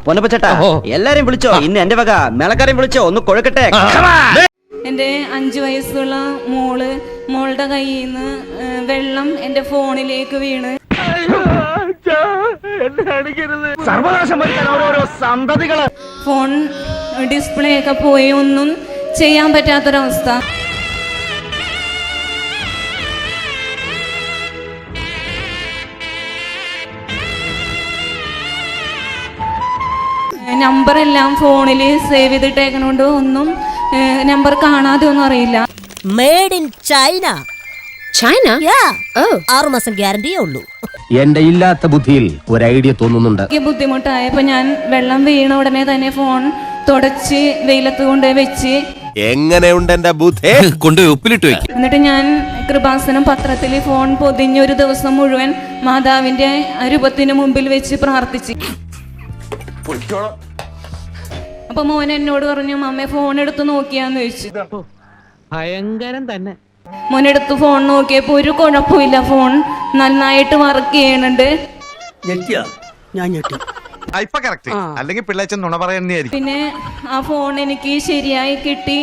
പൊന്നപ്പച്ചേട്ടാ എല്ലാരെയും വിളിച്ചോ, ഇന്ന് എന്റെ വക മേളക്കാരെയും വിളിച്ചോ, ഒന്ന് കൊഴുക്കട്ടെ. എൻ്റെ 5 വയസ്സുള്ള മോളുടെ കയ്യിൽ നിന്ന് വെള്ളം എൻ്റെ ഫോണിലേക്ക് വീണ് ഫോൺ ഡിസ്പ്ലേ ഒക്കെ പോയി, ഒന്നും ചെയ്യാൻ പറ്റാത്തൊരവസ്ഥ. നമ്പറെല്ലാം ഫോണിൽ സേവ് ചെയ്തിട്ടേക്കണോണ്ട് ഒന്നും നമ്പർ കാണാതെ ഒന്നും അറിയില്ല. Made in China. 6 മാസം ഗ്യാരണ്ടിയേ ഉള്ളൂ. എന്റെ ഇല്ലാത്ത ബുദ്ധിയിൽ ഒരു ഐഡിയ തോന്നുന്നുണ്ട്. ബുദ്ധിമുട്ടായപ്പോ ഞാൻ വെള്ളം വീണ ഉടനെ തന്നെ ഫോൺ തുടച്ച് വെയിലത്ത് കൊണ്ടുപോയി വെച്ച് എങ്ങനെയുണ്ട് എന്റെ ബുദ്ധി കൊണ്ട് ഉപ്പിലിട്ട് വെക്കും. എന്നിട്ട് ഞാൻ കൃപാസനം പത്രത്തിൽ ഫോൺ പൊതിഞ്ഞ ഒരു ദിവസം മുഴുവൻ മാതാവിന്റെ രൂപത്തിന് മുമ്പിൽ വെച്ച് പ്രാർത്ഥിച്ചു. അപ്പൊ മോൻ എന്നോട് പറഞ്ഞു, അമ്മ ഫോൺ എടുത്ത് നോക്കിയാന്ന് ചോദിച്ചു. ഭയങ്കരം തന്നെ. മോനെടുത്ത് ഫോൺ നോക്കിയപ്പോ ഒരു കുഴപ്പമില്ല, ഫോൺ നന്നായിട്ട് വർക്ക് ചെയ്യണുണ്ട്. അല്ലെങ്കിൽ പിള്ളേച്ചൻ നുണ പറയുന്നതായിരിക്കും. പിന്നെ ആ ഫോൺ എനിക്ക് ശരിയായി കിട്ടി.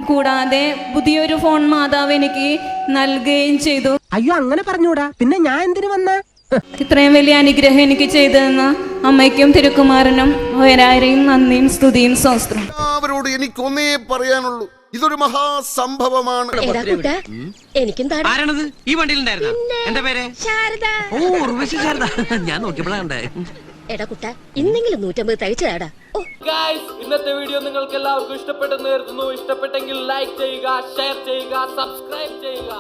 കൂടാതെ പുതിയൊരു ഫോൺ മാതാവ് എനിക്ക് നൽകുകയും ചെയ്തു. അയ്യോ, അങ്ങനെ പറഞ്ഞൂടാ, പിന്നെ ഞാൻ എന്തിനു വന്ന? ഇത്രയും വലിയ അനുഗ്രഹം എനിക്ക് ചെയ്തു തന്ന അമ്മയ്ക്കും തിരുക്കുമാരനും ഒരായിരം നന്ദിയും സ്തുതിയും സ്വസ്ത്രം. അവരോട് എനിക്കൊന്നേ പറയാനുള്ളൂ, ഇതൊരു മഹാസംഭവമാണ്. ഈ വണ്ടിയിലുണ്ടായിരുന്ന എന്റെ പേര് ശാരദ. ഓ, ഉർവശി ശാരദ. ഞാൻ നോക്കിയപ്പോഴാണ്. എടാ കുട്ട, ഇന്നെങ്കിലും 150 തയ്ച്ചതാടാ. ഇന്നത്തെ വീഡിയോ നിങ്ങൾക്ക് എല്ലാവർക്കും ഇഷ്ടപ്പെട്ടെന്ന് കരുതുന്നു. ഇഷ്ടപ്പെട്ടെങ്കിൽ ലൈക്ക് ചെയ്യുക, ഷെയർ ചെയ്യുക, സബ്സ്ക്രൈബ് ചെയ്യുക.